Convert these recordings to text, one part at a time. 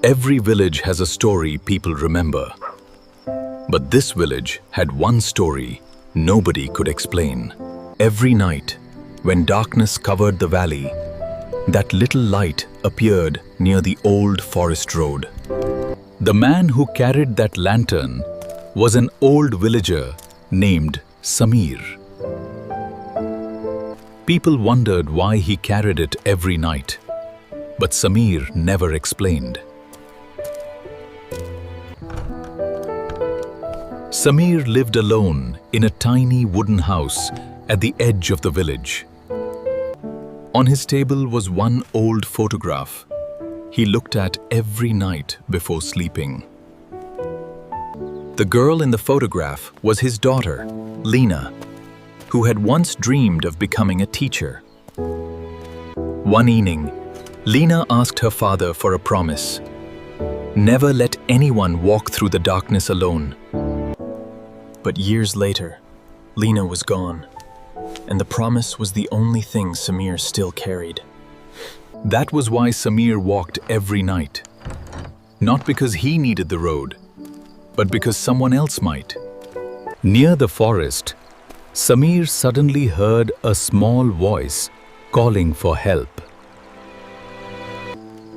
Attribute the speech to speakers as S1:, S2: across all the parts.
S1: Every village has a story people remember. But this village had one story nobody could explain. Every night, when darkness covered the valley, that little light appeared near the old forest road. The man who carried that lantern was an old villager named Samir. People wondered why he carried it every night, but Samir never explained. Samir lived alone in a tiny wooden house at the edge of the village. On his table was one old photograph he looked at every night before sleeping. The girl in the photograph was his daughter, Lena, who had once dreamed of becoming a teacher. One evening, Lena asked her father for a promise: never let anyone walk through the darkness alone. But years later, Lena was gone, and the promise was the only thing Samir still carried. That was why Samir walked every night. Not because he needed the road, but because someone else might. Near the forest, Samir suddenly heard a small voice calling for help.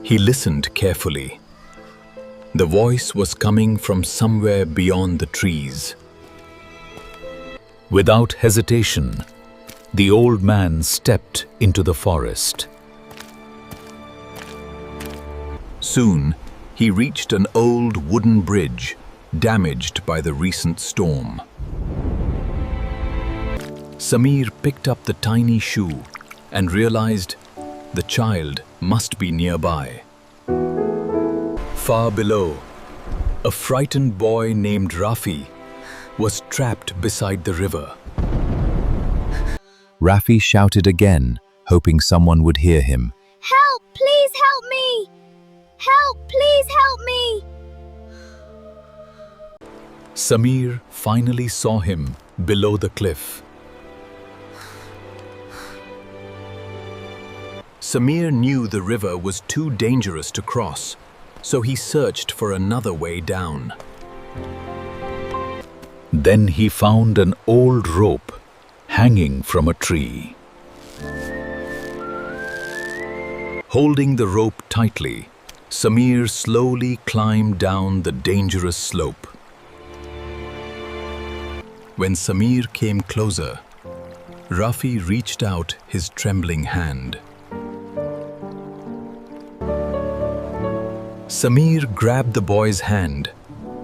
S1: He listened carefully. The voice was coming from somewhere beyond the trees. Without hesitation, the old man stepped into the forest. Soon, he reached an old wooden bridge, damaged by the recent storm. Samir picked up the tiny shoe and realized the child must be nearby. Far below, a frightened boy named Rafi was trapped beside the river.
S2: Rafi shouted again, hoping someone would hear him.
S3: Help! Please help me! Help! Please help me!
S1: Samir finally saw him below the cliff. Samir knew the river was too dangerous to cross, so he searched for another way down. Then he found an old rope hanging from a tree. Holding the rope tightly, Samir slowly climbed down the dangerous slope. When Samir came closer, Rafi reached out his trembling hand. Samir grabbed the boy's hand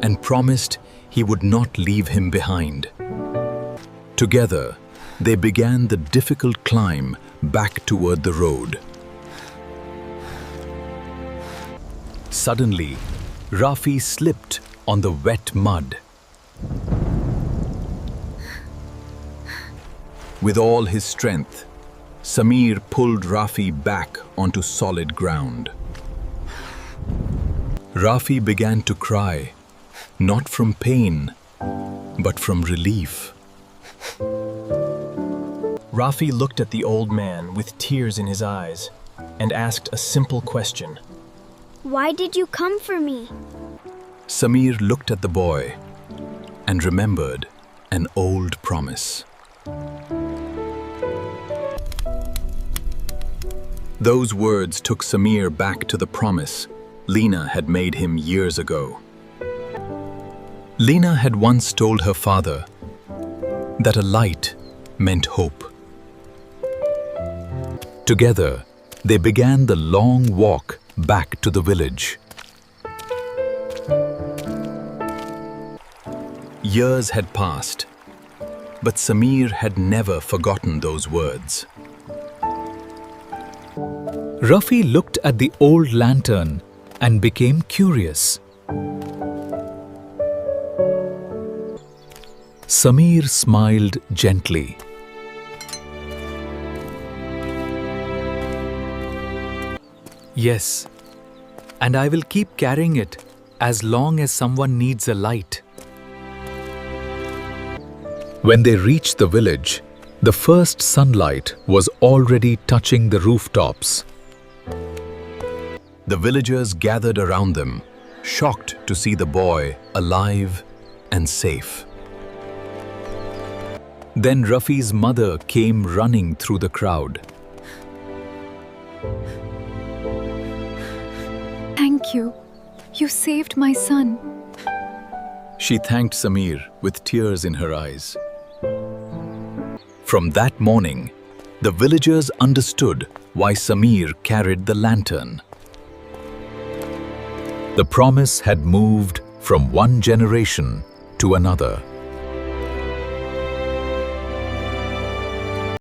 S1: and promised he would not leave him behind. Together, they began the difficult climb back toward the road. Suddenly, Rafi slipped on the wet mud. With all his strength, Samir pulled Rafi back onto solid ground. Rafi began to cry, not from pain, but from relief.
S4: Rafi looked at the old man with tears in his eyes and asked a simple question.
S3: Why did you come for me?
S1: Samir looked at the boy and remembered an old promise. Those words took Samir back to the promise Lena had made him years ago. Lena had once told her father that a light meant hope. Together, they began the long walk back to the village. Years had passed, but Samir had never forgotten those words. Rafi looked at the old lantern and became curious. Samir smiled gently. Yes, and I will keep carrying it as long as someone needs a light. When they reached the village, the first sunlight was already touching the rooftops. The villagers gathered around them, shocked to see the boy alive and safe. Then Rafi's mother came running through the crowd.
S5: Thank you. You saved my son.
S1: She thanked Samir with tears in her eyes. From that morning, the villagers understood why Samir carried the lantern. The promise had moved from one generation to another.